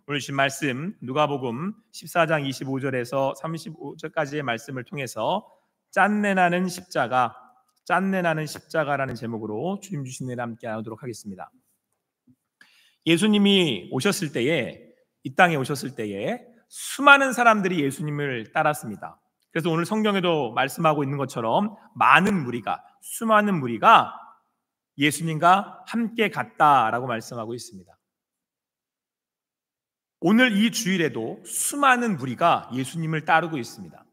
오늘 주신 말씀 누가복음 14장 25절에서 35절까지의 말씀을 통해서 짠내나는 십자가라는 제목으로 주님 주신 은혜를 함께 나누도록 하겠습니다. 예수님이 오셨을 때에, 이 땅에 오셨을 때에 수많은 사람들이 예수님을 따랐습니다. 그래서 오늘 성경에도 말씀하고 있는 것처럼 수많은 무리가 예수님과 함께 갔다라고 말씀하고 있습니다. 오늘 이 주일에도 수많은 무리가 예수님을 따르고 있습니다.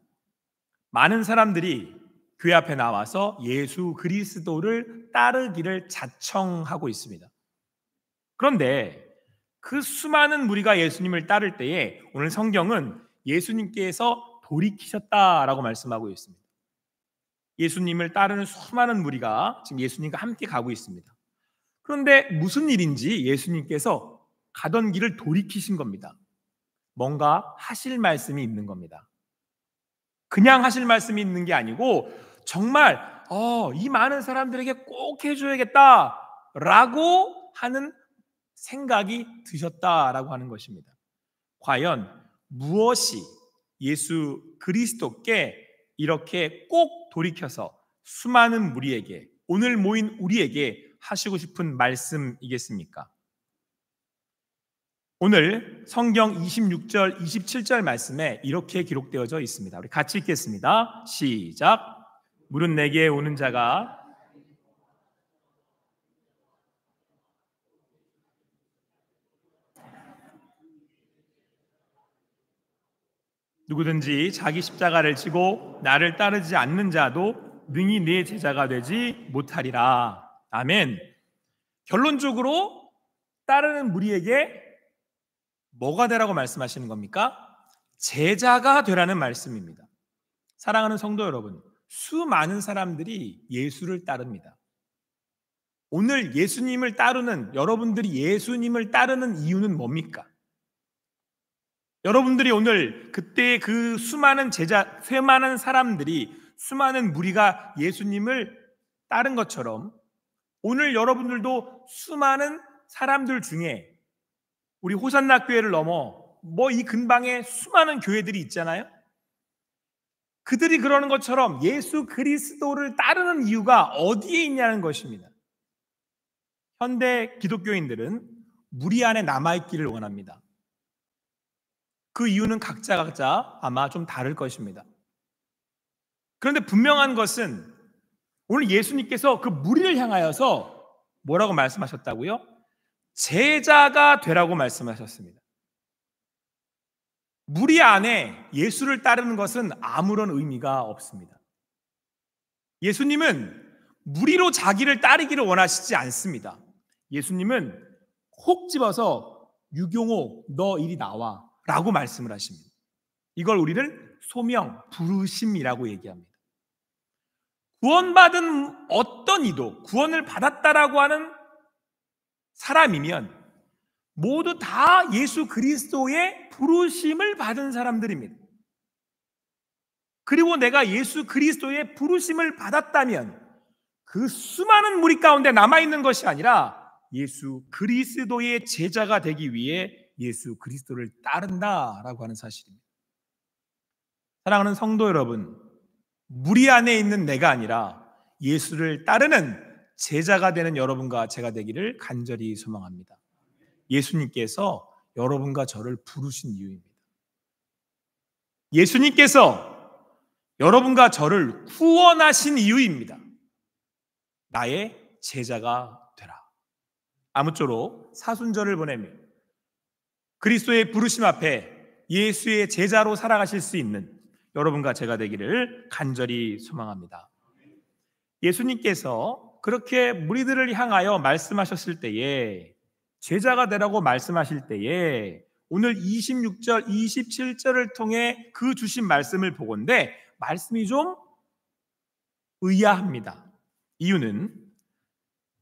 많은 사람들이 교회 앞에 나와서 예수 그리스도를 따르기를 자청하고 있습니다. 그런데 그 수많은 무리가 예수님을 따를 때에 오늘 성경은 예수님께서 돌이키셨다라고 말씀하고 있습니다. 예수님을 따르는 수많은 무리가 지금 예수님과 함께 가고 있습니다. 그런데 무슨 일인지 예수님께서 가던 길을 돌이키신 겁니다. 뭔가 하실 말씀이 있는 겁니다. 그냥 하실 말씀이 있는 게 아니고 정말 이 많은 사람들에게 꼭 해줘야겠다라고 하는 생각이 드셨다라고 하는 것입니다. 과연 무엇이 예수 그리스도께 이렇게 꼭 돌이켜서 수많은 무리에게, 오늘 모인 우리에게 하시고 싶은 말씀이겠습니까? 오늘 성경 26절, 27절 말씀에 이렇게 기록되어져 있습니다. 우리 같이 읽겠습니다. 시작. 물은 내게 오는 자가 누구든지 자기 십자가를 지고 나를 따르지 않는 자도 능히 내 제자가 되지 못하리라. 아멘. 결론적으로 따르는 무리에게 뭐가 되라고 말씀하시는 겁니까? 제자가 되라는 말씀입니다. 사랑하는 성도 여러분, 수많은 사람들이 예수를 따릅니다. 오늘 여러분들이 예수님을 따르는 이유는 뭡니까? 여러분들이 오늘 그때 그 수많은 사람들이, 수많은 무리가 예수님을 따른 것처럼 오늘 여러분들도 수많은 사람들 중에 우리 호산나 교회를 넘어 이 근방에 수많은 교회들이 있잖아요. 그들이 그러는 것처럼 예수 그리스도를 따르는 이유가 어디에 있냐는 것입니다. 현대 기독교인들은 무리 안에 남아있기를 원합니다. 그 이유는 각자 아마 좀 다를 것입니다. 그런데 분명한 것은 오늘 예수님께서 그 무리를 향하여서 뭐라고 말씀하셨다고요? 제자가 되라고 말씀하셨습니다. 무리 안에 예수를 따르는 것은 아무런 의미가 없습니다. 예수님은 무리로 자기를 따르기를 원하시지 않습니다. 예수님은 콕 집어서 유경호 너 이리 나와 라고 말씀을 하십니다. 이걸 우리는 소명, 부르심이라고 얘기합니다. 구원받은 어떤 이도, 구원을 받았다라고 하는 사람이면 모두 다 예수 그리스도의 부르심을 받은 사람들입니다. 그리고 내가 예수 그리스도의 부르심을 받았다면 그 수많은 무리 가운데 남아있는 것이 아니라 예수 그리스도의 제자가 되기 위해 예수 그리스도를 따른다라고 하는 사실입니다. 사랑하는 성도 여러분, 무리 안에 있는 내가 아니라 예수를 따르는 제자가 되는 여러분과 제가 되기를 간절히 소망합니다. 예수님께서 여러분과 저를 부르신 이유입니다. 예수님께서 여러분과 저를 구원하신 이유입니다. 나의 제자가 되라. 아무쪼록 사순절을 보내며 그리스도의 부르심 앞에 예수의 제자로 살아가실 수 있는 여러분과 제가 되기를 간절히 소망합니다. 예수님께서 그렇게 무리들을 향하여 말씀하셨을 때에, 제자가 되라고 말씀하실 때에 오늘 26절, 27절을 통해 그 주신 말씀을 보건대 말씀이 좀 의아합니다. 이유는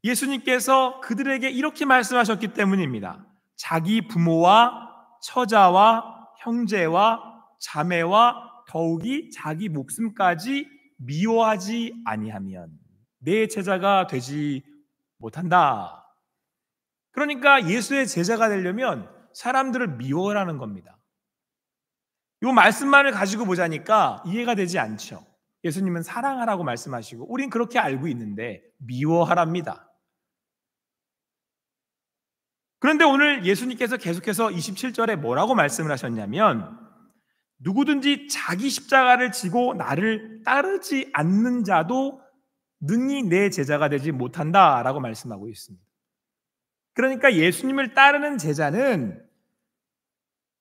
예수님께서 그들에게 이렇게 말씀하셨기 때문입니다. 자기 부모와 처자와 형제와 자매와 더욱이 자기 목숨까지 미워하지 아니하면 내 제자가 되지 못한다. 그러니까 예수의 제자가 되려면 사람들을 미워라는 겁니다. 이 말씀만을 가지고 보자니까 이해가 되지 않죠. 예수님은 사랑하라고 말씀하시고 우린 그렇게 알고 있는데 미워하랍니다. 그런데 오늘 예수님께서 계속해서 27절에 뭐라고 말씀을 하셨냐면 누구든지 자기 십자가를 지고 나를 따르지 않는 자도 능히 내 제자가 되지 못한다라고 말씀하고 있습니다. 그러니까 예수님을 따르는 제자는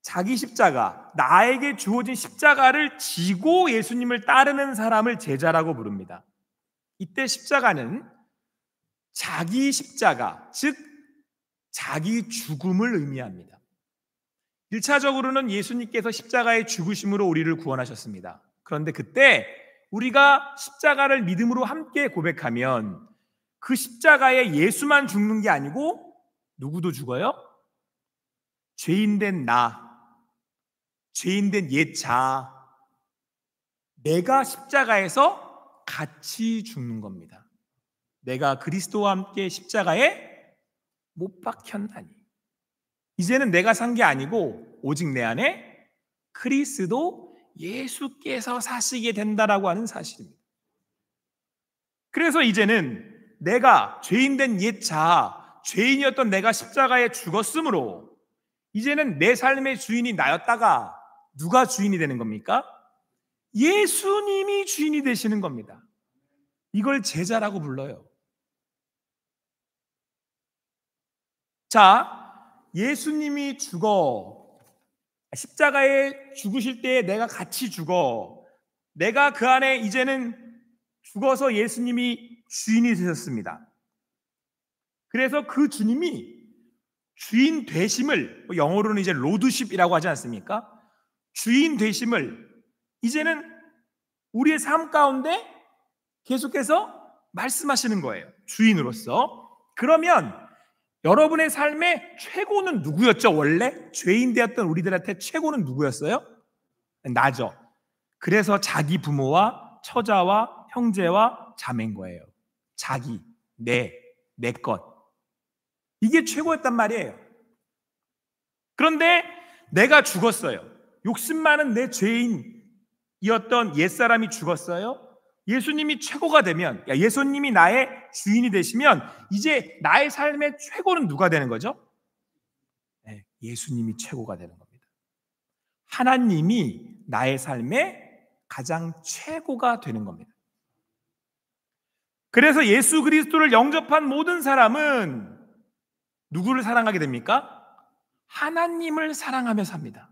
자기 십자가, 나에게 주어진 십자가를 지고 예수님을 따르는 사람을 제자라고 부릅니다. 이때 십자가는 자기 십자가, 즉 자기 죽음을 의미합니다. 1차적으로는 예수님께서 십자가의 죽으심으로 우리를 구원하셨습니다. 그런데 그때 우리가 십자가를 믿음으로 함께 고백하면 그 십자가에 예수만 죽는 게 아니고 누구도 죽어요? 죄인된 나, 죄인된 옛 자, 내가 십자가에서 같이 죽는 겁니다. 내가 그리스도와 함께 십자가에 못 박혔나니 이제는 내가 산 게 아니고 오직 내 안에 그리스도 예수께서 사시게 된다라고 하는 사실입니다. 그래서 이제는 내가 죄인된 옛 자, 죄인이었던 내가 십자가에 죽었으므로 이제는 내 삶의 주인이 나였다가 누가 주인이 되는 겁니까? 예수님이 주인이 되시는 겁니다. 이걸 제자라고 불러요. 자, 예수님이 십자가에 죽으실 때 내가 같이 죽어. 내가 그 안에 이제는 죽어서 예수님이 주인이 되셨습니다. 그래서 그 주님이 주인 되심을, 영어로는 이제 로드십이라고 하지 않습니까? 주인 되심을 이제는 우리의 삶 가운데 계속해서 말씀하시는 거예요. 주인으로서. 그러면 여러분의 삶의 최고는 누구였죠? 원래 죄인 되었던 우리들한테 최고는 누구였어요? 나죠. 그래서 자기 부모와 처자와 형제와 자매인 거예요. 자기, 내 것. 이게 최고였단 말이에요. 그런데 내가 죽었어요. 욕심 많은 내 죄인이었던 옛사람이 죽었어요. 예수님이 최고가 되면, 예수님이 나의 주인이 되시면 이제 나의 삶의 최고는 누가 되는 거죠? 네, 예수님이 최고가 되는 겁니다. 하나님이 나의 삶의 가장 최고가 되는 겁니다. 그래서 예수 그리스도를 영접한 모든 사람은 누구를 사랑하게 됩니까? 하나님을 사랑하며 삽니다.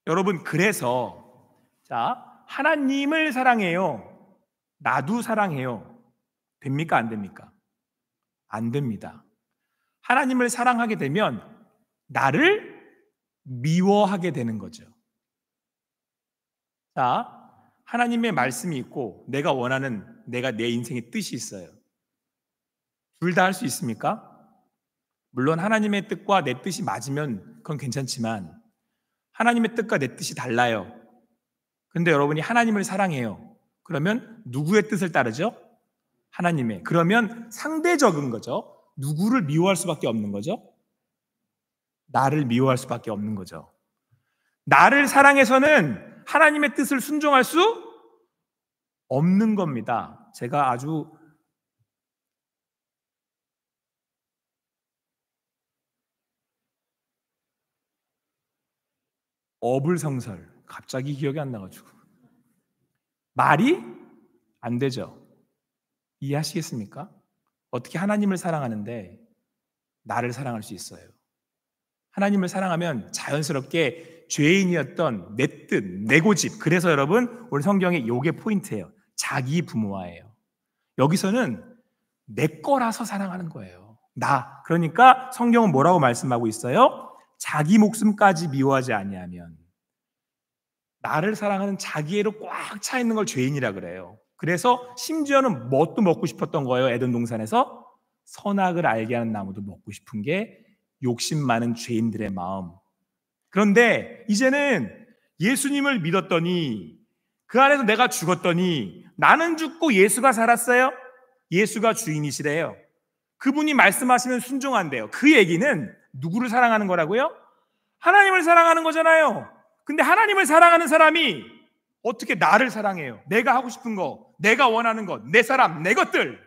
여러분, 그래서 하나님을 사랑해요. 나도 사랑해요. 됩니까? 안 됩니까? 안 됩니다. 하나님을 사랑하게 되면 나를 미워하게 되는 거죠. 하나님의 말씀이 있고 내가 원하는 내 인생의 뜻이 있어요. 둘 다 할 수 있습니까? 물론 하나님의 뜻과 내 뜻이 맞으면 그건 괜찮지만 하나님의 뜻과 내 뜻이 달라요. 근데 여러분이 하나님을 사랑해요. 그러면 누구의 뜻을 따르죠? 하나님의. 그러면 상대적인 거죠. 누구를 미워할 수밖에 없는 거죠? 나를 미워할 수밖에 없는 거죠. 나를 사랑해서는 하나님의 뜻을 순종할 수 없는 겁니다. 제가 아주 어불성설, 갑자기 기억이 안 나가지고 말이 안 되죠. 이해하시겠습니까? 어떻게 하나님을 사랑하는데 나를 사랑할 수 있어요? 하나님을 사랑하면 자연스럽게 죄인이었던 내 뜻, 내 고집. 그래서 여러분, 우리 성경에 요게 포인트예요. 자기 부모와예요. 여기서는 내 거라서 사랑하는 거예요. 나. 그러니까 성경은 뭐라고 말씀하고 있어요? 자기 목숨까지 미워하지 아니하면. 나를 사랑하는 자기애로 꽉 차 있는 걸 죄인이라 그래요. 그래서 심지어는 뭣도 먹고 싶었던 거예요. 에덴 동산에서 선악을 알게 하는 나무도 먹고 싶은 게 욕심 많은 죄인들의 마음. 그런데 이제는 예수님을 믿었더니 그 안에서 내가 죽었더니 나는 죽고 예수가 살았어요. 예수가 주인이시래요. 그분이 말씀하시면 순종한대요. 그 얘기는 누구를 사랑하는 거라고요? 하나님을 사랑하는 거잖아요. 근데 하나님을 사랑하는 사람이 어떻게 나를 사랑해요? 내가 하고 싶은 거, 내가 원하는 것, 내 사람, 내 것들.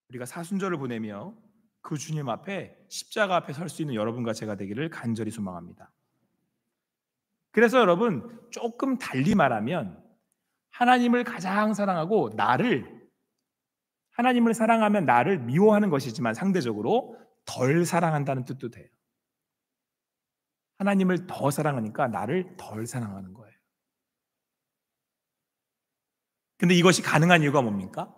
우리가 사순절을 보내며 그 주님 앞에 십자가 앞에 설 수 있는 여러분과 제가 되기를 간절히 소망합니다. 그래서 여러분, 조금 달리 말하면 하나님을 가장 사랑하고 하나님을 사랑하면 나를 미워하는 것이지만 상대적으로 덜 사랑한다는 뜻도 돼요. 하나님을 더 사랑하니까 나를 덜 사랑하는 거예요. 근데 이것이 가능한 이유가 뭡니까?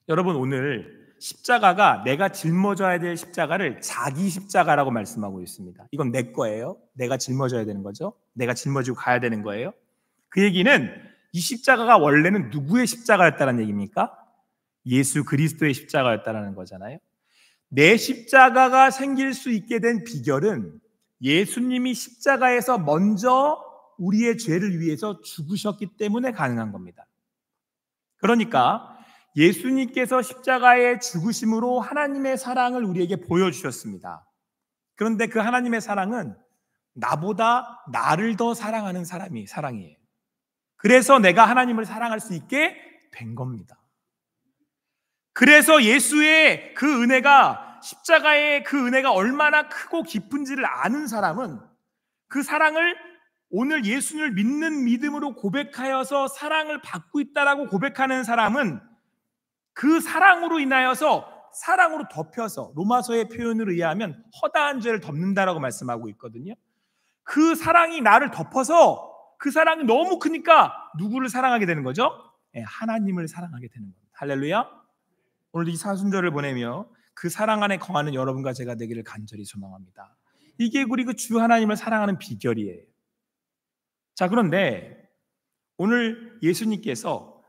여러분, 오늘 십자가가 내가 짊어져야 될 십자가를 자기 십자가라고 말씀하고 있습니다. 이건 내 거예요. 내가 짊어져야 되는 거죠. 내가 짊어지고 가야 되는 거예요. 그 얘기는 이 십자가가 원래는 누구의 십자가였다는 얘기입니까? 예수 그리스도의 십자가였다는 거잖아요. 내 십자가가 생길 수 있게 된 비결은 예수님이 십자가에서 먼저 우리의 죄를 위해서 죽으셨기 때문에 가능한 겁니다. 그러니까 예수님께서 십자가의 죽으심으로 하나님의 사랑을 우리에게 보여주셨습니다. 그런데 그 하나님의 사랑은 나보다 나를 더 사랑하는 사랑이에요. 그래서 내가 하나님을 사랑할 수 있게 된 겁니다. 그래서 예수의 그 은혜가, 십자가의 그 은혜가 얼마나 크고 깊은지를 아는 사람은 그 사랑을 오늘 예수를 믿는 믿음으로 고백하여서 사랑을 받고 있다라고 고백하는 사람은 그 사랑으로 인하여서 사랑으로 덮여서, 로마서의 표현을 의하면 허다한 죄를 덮는다라고 말씀하고 있거든요. 그 사랑이 나를 덮어서 그 사랑이 너무 크니까 누구를 사랑하게 되는 거죠? 하나님을 사랑하게 되는 겁니다. 할렐루야. 오늘 이 사순절을 보내며 그 사랑 안에 거하는 여러분과 제가 되기를 간절히 소망합니다. 이게 우리 그 주 하나님을 사랑하는 비결이에요. 자, 그런데 오늘 예수님께서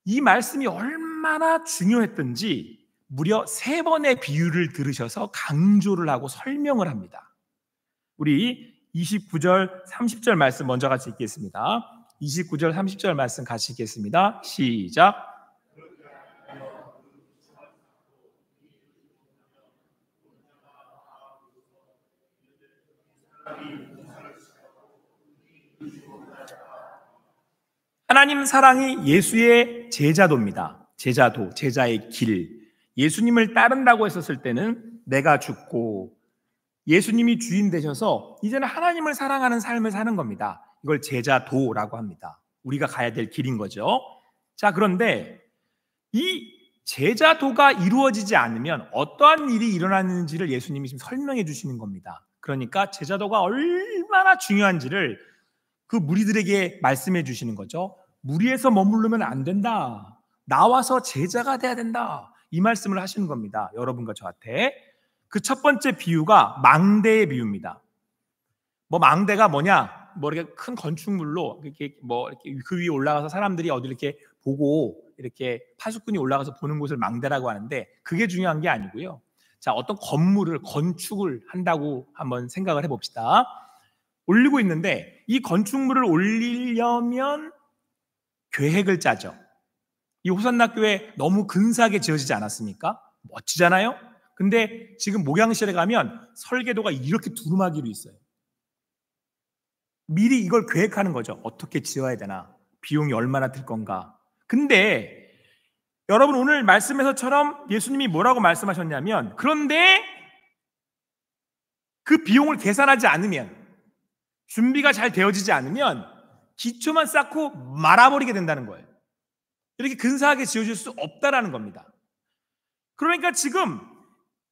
이 말씀이 얼마나 중요했던지 무려 3번의 비유를 들으셔서 강조를 하고 설명을 합니다. 우리 29절, 30절 말씀 먼저 같이 읽겠습니다. 29절, 30절 말씀 같이 읽겠습니다. 시작. 하나님 사랑이 예수의 제자도입니다. 제자의 길. 예수님을 따른다고 했었을 때는 내가 죽고 예수님이 주인 되셔서 이제는 하나님을 사랑하는 삶을 사는 겁니다. 이걸 제자도라고 합니다. 우리가 가야 될 길인 거죠. 자, 그런데 이 제자도가 이루어지지 않으면 어떠한 일이 일어나는지를 예수님이 지금 설명해 주시는 겁니다. 그러니까 제자도가 얼마나 중요한지를 그 무리들에게 말씀해 주시는 거죠. 무리에서 머무르면 안 된다. 나와서 제자가 돼야 된다. 이 말씀을 하시는 겁니다. 여러분과 저한테. 그 첫 번째 비유가 망대의 비유입니다. 망대가 뭐냐? 이렇게 큰 건축물로 이렇게 그 위에 올라가서 사람들이 어디 이렇게 보고 이렇게 파수꾼이 올라가서 보는 곳을 망대라고 하는데 그게 중요한 게 아니고요. 자, 어떤 건축을 한다고 한번 생각을 해봅시다. 올리고 있는데 이 건축물을 올리려면 계획을 짜죠. 이 호산나 교회 너무 근사하게 지어지지 않았습니까? 멋지잖아요? 근데 지금 목양실에 가면 설계도가 이렇게 두루마기로 있어요. 미리 이걸 계획하는 거죠. 어떻게 지어야 되나? 비용이 얼마나 들 건가? 근데 여러분 오늘 말씀에서처럼 예수님이 뭐라고 말씀하셨냐면 그런데 그 비용을 계산하지 않으면 준비가 잘 되어지지 않으면 기초만 쌓고 말아버리게 된다는 거예요. 이렇게 근사하게 지어질 수 없다라는 겁니다. 그러니까 지금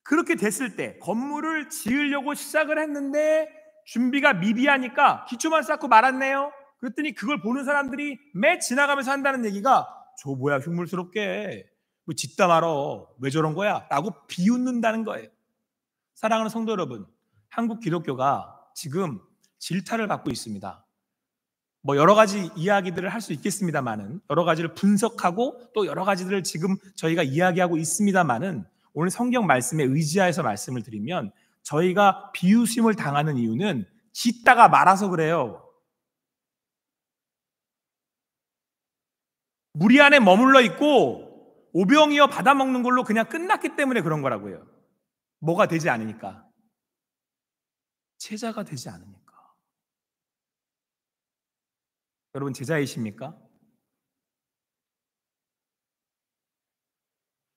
그렇게 됐을 때 건물을 지으려고 시작을 했는데 준비가 미비하니까 기초만 쌓고 말았네요. 그랬더니 그걸 보는 사람들이 매 지나가면서 한다는 얘기가 저 뭐야 흉물스럽게 짓다 말어 왜 저런 거야 라고 비웃는다는 거예요. 사랑하는 성도 여러분, 한국 기독교가 지금 질타를 받고 있습니다. 여러 가지 이야기들을 할 수 있겠습니다만은 여러 가지를 분석하고 또 여러 가지들을 지금 저희가 이야기하고 있습니다만은 오늘 성경 말씀에 의지하여서 말씀을 드리면 저희가 비웃음을 당하는 이유는 짓다가 말아서 그래요. 무리 안에 머물러 있고 오병이어 받아먹는 걸로 그냥 끝났기 때문에 그런 거라고요. 뭐가 되지 않으니까. 제자가 되지 않으니까. 여러분 제자이십니까?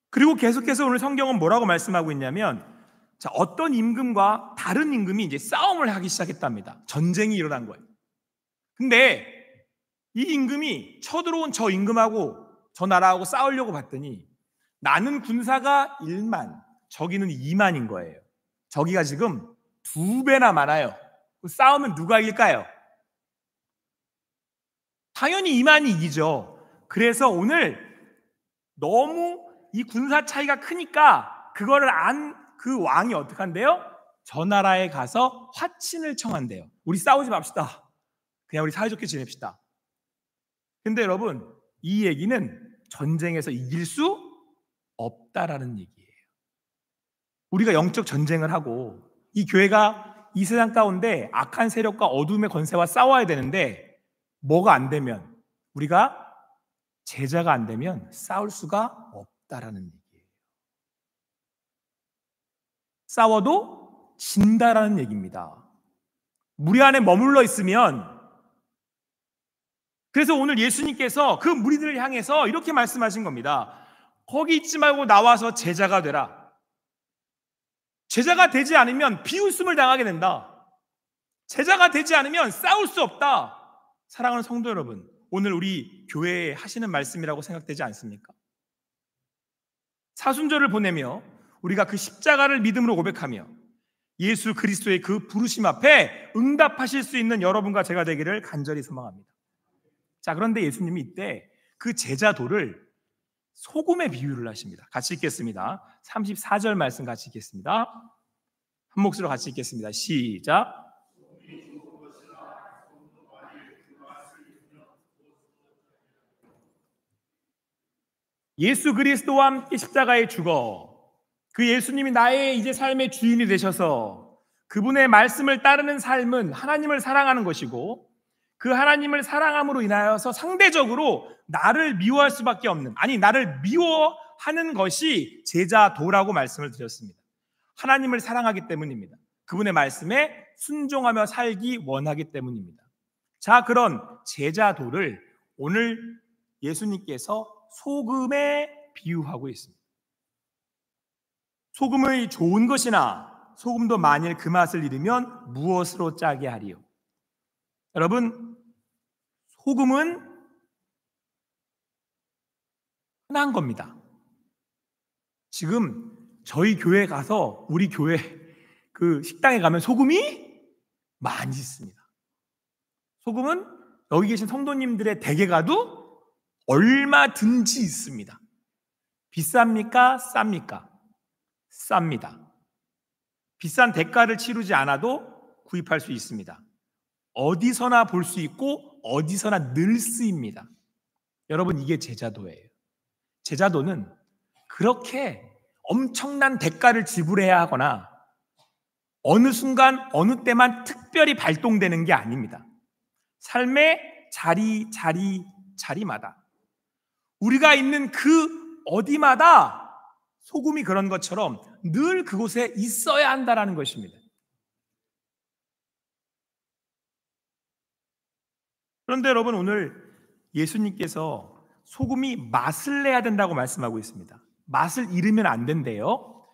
그리고 계속해서 오늘 성경은 뭐라고 말씀하고 있냐면, 자, 어떤 임금과 다른 임금이 이제 싸움을 하기 시작했답니다. 전쟁이 일어난 거예요. 근데 이 임금이 쳐들어온 저 임금하고 저 나라하고 싸우려고 봤더니 나는 군사가 1만, 저기는 2만인 거예요. 저기가 지금 2배나 많아요. 싸우면 누가 이길까요? 당연히 2만이 이기죠. 그래서 오늘 너무 이 군사 차이가 크니까 그거를 안 그 왕이 어떻게 한대요? 저 나라에 가서 화친을 청한대요. 우리 싸우지 맙시다. 그냥 우리 사이좋게 지냅시다. 근데 여러분, 이 얘기는 전쟁에서 이길 수 없다라는 얘기예요. 우리가 영적 전쟁을 하고 이 교회가 이 세상 가운데 악한 세력과 어둠의 권세와 싸워야 되는데, 뭐가 안 되면, 우리가 제자가 안 되면 싸울 수가 없다라는 얘기예요. 싸워도 진다라는 얘기입니다. 무리 안에 머물러 있으면, 그래서 오늘 예수님께서 그 무리들을 향해서 이렇게 말씀하신 겁니다. 거기 있지 말고 나와서 제자가 되라. 제자가 되지 않으면 비웃음을 당하게 된다. 제자가 되지 않으면 싸울 수 없다. 사랑하는 성도 여러분, 오늘 우리 교회에 하시는 말씀이라고 생각되지 않습니까? 사순절을 보내며 우리가 그 십자가를 믿음으로 고백하며 예수 그리스도의 그 부르심 앞에 응답하실 수 있는 여러분과 제가 되기를 간절히 소망합니다. 자, 그런데 예수님이 이때 그 제자도를 소금에 비유를 하십니다. 같이 읽겠습니다. 34절 말씀 같이 읽겠습니다. 한 목소리로 같이 읽겠습니다. 시작. 예수 그리스도와 함께 십자가에 죽어 그 예수님이 나의 이제 삶의 주인이 되셔서 그분의 말씀을 따르는 삶은 하나님을 사랑하는 것이고, 그 하나님을 사랑함으로 인하여서 상대적으로 나를 미워할 수밖에 없는, 아니 나를 미워하는 것이 제자도라고 말씀을 드렸습니다. 하나님을 사랑하기 때문입니다. 그분의 말씀에 순종하며 살기 원하기 때문입니다. 자, 그런 제자도를 오늘 예수님께서 소금에 비유하고 있습니다. 소금의 좋은 것이나 소금도 만일 그 맛을 잃으면 무엇으로 짜게 하리요? 여러분, 소금은 흔한 겁니다. 지금 저희 교회 가서 우리 교회 그 식당에 가면 소금이 많이 있습니다. 소금은 여기 계신 성도님들의 댁에 가도 얼마든지 있습니다. 비쌉니까? 쌉니까? 쌉니다. 비싼 대가를 치르지 않아도 구입할 수 있습니다. 어디서나 볼 수 있고 어디서나 늘 쓰입니다. 여러분, 이게 제자도예요. 제자도는 그렇게 엄청난 대가를 지불해야 하거나 어느 순간 어느 때만 특별히 발동되는 게 아닙니다. 삶의 자리마다, 우리가 있는 그 어디마다 소금이 그런 것처럼 늘 그곳에 있어야 한다는 것입니다. 그런데 여러분, 오늘 예수님께서 소금이 맛을 내야 된다고 말씀하고 있습니다. 맛을 잃으면 안 된대요.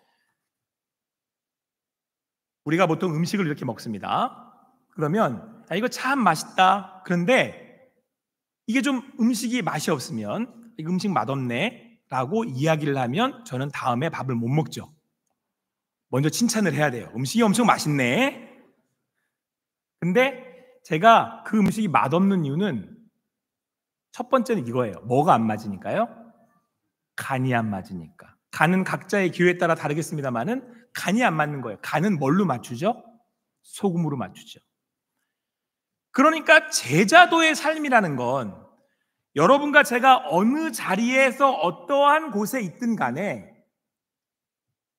우리가 보통 음식을 이렇게 먹습니다. 그러면 이거 참 맛있다. 그런데 이게 좀 음식이 맛이 없으면 이거 음식 맛없네 라고 이야기를 하면 저는 다음에 밥을 못 먹죠. 먼저 칭찬을 해야 돼요. 음식이 엄청 맛있네. 근데 제가 그 음식이 맛없는 이유는 첫 번째는 이거예요. 뭐가 안 맞으니까요? 간이 안 맞으니까. 간은 각자의 기호에 따라 다르겠습니다만은 간이 안 맞는 거예요. 간은 뭘로 맞추죠? 소금으로 맞추죠. 그러니까 제자도의 삶이라는 건 여러분과 제가 어느 자리에서 어떠한 곳에 있든 간에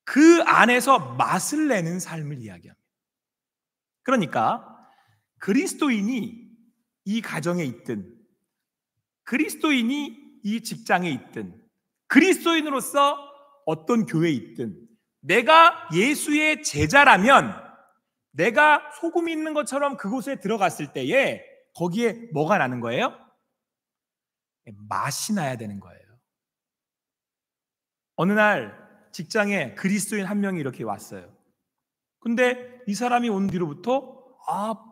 그 안에서 맛을 내는 삶을 이야기합니다. 그러니까 그리스도인이 이 가정에 있든, 그리스도인이 이 직장에 있든, 그리스도인으로서 어떤 교회에 있든 내가 예수의 제자라면 내가 소금이 있는 것처럼 그곳에 들어갔을 때에 거기에 뭐가 나는 거예요? 맛이 나야 되는 거예요. 어느 날 직장에 그리스도인 한 명이 이렇게 왔어요. 근데 이 사람이 온 뒤로부터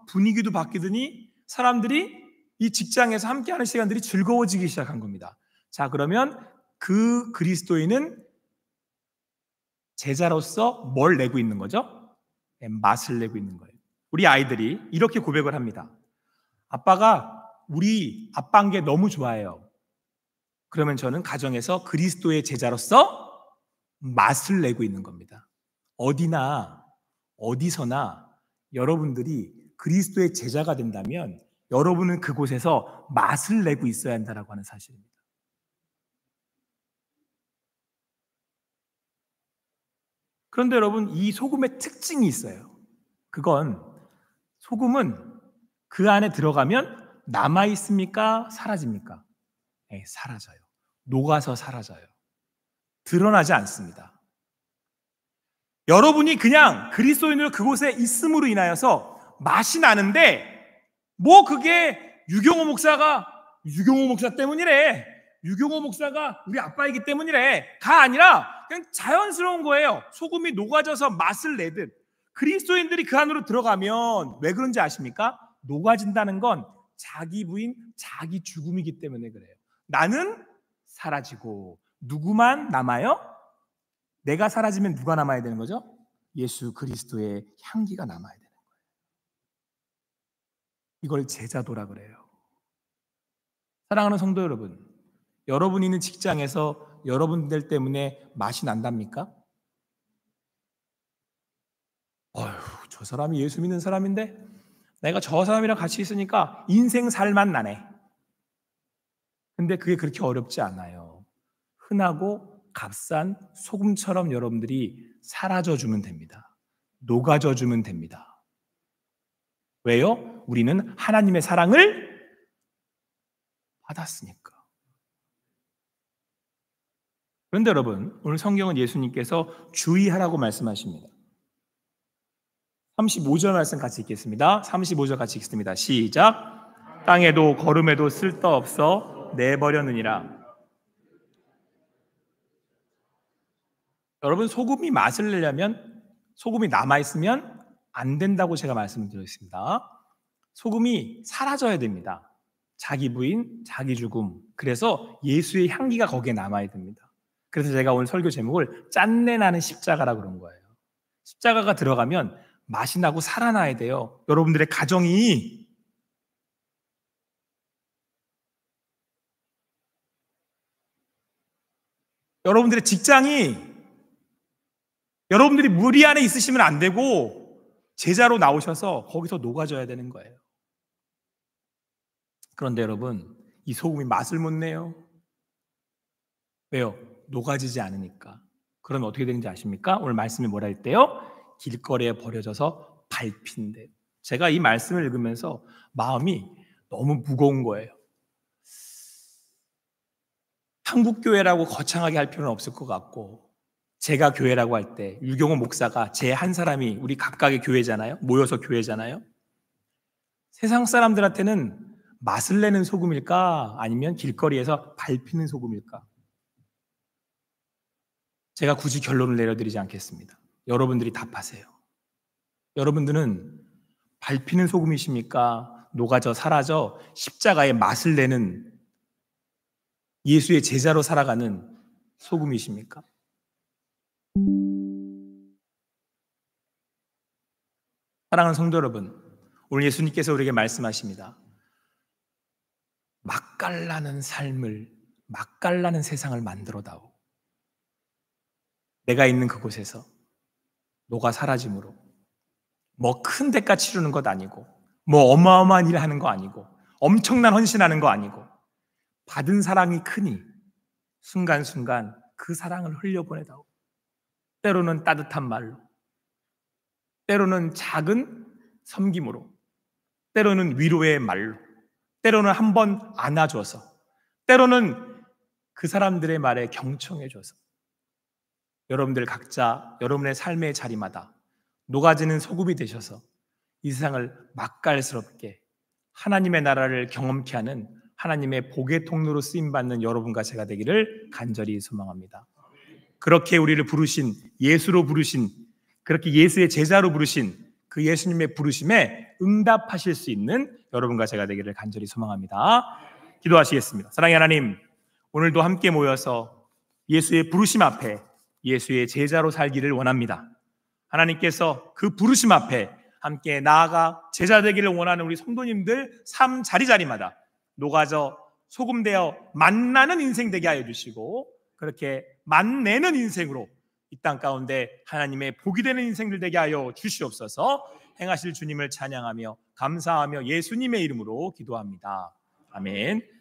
분위기도 바뀌더니 사람들이 이 직장에서 함께하는 시간들이 즐거워지기 시작한 겁니다. 자, 그러면 그 그리스도인은 제자로서 뭘 내고 있는 거죠? 맛을 내고 있는 거예요. 우리 아이들이 이렇게 고백을 합니다. 아빠가 우리 아빠인 게 너무 좋아해요. 그러면 저는 가정에서 그리스도의 제자로서 맛을 내고 있는 겁니다. 어디나 어디서나 여러분들이 그리스도의 제자가 된다면 여러분은 그곳에서 맛을 내고 있어야 한다고 하는 사실입니다. 그런데 여러분, 이 소금의 특징이 있어요. 그건 소금은 그 안에 들어가면 남아있습니까? 사라집니까? 네, 사라져요. 녹아서 사라져요. 드러나지 않습니다. 여러분이 그냥 그리스도인으로 그곳에 있음으로 인하여서 맛이 나는데 그게 유경호 목사 때문이래. 유경호 목사가 우리 아빠이기 때문이래.가 아니라 그냥 자연스러운 거예요. 소금이 녹아져서 맛을 내듯 그리스도인들이 그 안으로 들어가면 왜 그런지 아십니까? 녹아진다는 건 자기 부인, 자기 죽음이기 때문에 그래요. 나는 사라지고 누구만 남아요? 내가 사라지면 누가 남아야 되는 거죠? 예수 그리스도의 향기가 남아야 되는 거예요. 이걸 제자도라 그래요. 사랑하는 성도 여러분, 여러분이 있는 직장에서 여러분들 때문에 맛이 난답니까? 저 사람이 예수 믿는 사람인데 내가 저 사람이랑 같이 있으니까 인생 살만 나네. 근데 그게 그렇게 어렵지 않아요. 흔하고 값싼 소금처럼 여러분들이 사라져주면 됩니다. 녹아져주면 됩니다. 왜요? 우리는 하나님의 사랑을 받았으니까. 그런데 여러분, 오늘 성경은 예수님께서 주의하라고 말씀하십니다. 35절 말씀 같이 읽겠습니다. 35절 같이 읽습니다. 시작. 땅에도 거름에도 쓸데없어 내버려느니라. 여러분, 소금이 맛을 내려면 소금이 남아있으면 안 된다고 제가 말씀을 드렸습니다. 소금이 사라져야 됩니다. 자기 부인, 자기 죽음. 그래서 예수의 향기가 거기에 남아야 됩니다. 그래서 제가 오늘 설교 제목을 짠내 나는 십자가라고 그런 거예요. 십자가가 들어가면 맛이 나고 살아나야 돼요. 여러분들의 가정이, 여러분들의 직장이, 여러분들이 무리 안에 있으시면 안 되고 제자로 나오셔서 거기서 녹아져야 되는 거예요. 그런데 여러분, 이 소금이 맛을 못 내요. 왜요? 녹아지지 않으니까. 그럼 어떻게 되는지 아십니까? 오늘 말씀이 뭐라 했대요? 길거리에 버려져서 밟힌대요. 제가 이 말씀을 읽으면서 마음이 너무 무거운 거예요. 한국교회라고 거창하게 할 필요는 없을 것 같고, 제가 교회라고 할 때 유경호 목사가 제 한 사람이 우리 각각의 교회잖아요. 모여서 교회잖아요. 세상 사람들한테는 맛을 내는 소금일까? 아니면 길거리에서 밟히는 소금일까? 제가 굳이 결론을 내려드리지 않겠습니다. 여러분들이 답하세요. 여러분들은 밟히는 소금이십니까? 녹아져 사라져 십자가의 맛을 내는 예수의 제자로 살아가는 소금이십니까? 사랑하는 성도 여러분, 오늘 예수님께서 우리에게 말씀하십니다. 맛깔나는 삶을, 맛깔나는 세상을 만들어다오. 내가 있는 그곳에서 녹아 사라짐으로 큰 대가 치르는 것 아니고 어마어마한 일을 하는 거 아니고 엄청난 헌신하는 거 아니고 받은 사랑이 크니 순간순간 그 사랑을 흘려보내다오. 때로는 따뜻한 말로, 때로는 작은 섬김으로, 때로는 위로의 말로, 때로는 한번 안아줘서, 때로는 그 사람들의 말에 경청해 줘서 여러분들 각자 여러분의 삶의 자리마다 녹아지는 소금이 되셔서 이 세상을 맛깔스럽게 하나님의 나라를 경험케 하는 하나님의 복의 통로로 쓰임받는 여러분과 제가 되기를 간절히 소망합니다. 그렇게 우리를 부르신, 예수로 부르신, 그렇게 예수의 제자로 부르신 그 예수님의 부르심에 응답하실 수 있는 여러분과 제가 되기를 간절히 소망합니다. 기도하시겠습니다. 사랑의 하나님, 오늘도 함께 모여서 예수의 부르심 앞에 예수의 제자로 살기를 원합니다. 하나님께서 그 부르심 앞에 함께 나아가 제자 되기를 원하는 우리 성도님들 삶 자리자리마다 녹아져 소금되어 만나는 인생 되게 하여 주시고, 그렇게 만내는 인생으로 이 땅 가운데 하나님의 복이 되는 인생들 되게 하여 주시옵소서. 행하실 주님을 찬양하며 감사하며 예수님의 이름으로 기도합니다. 아멘.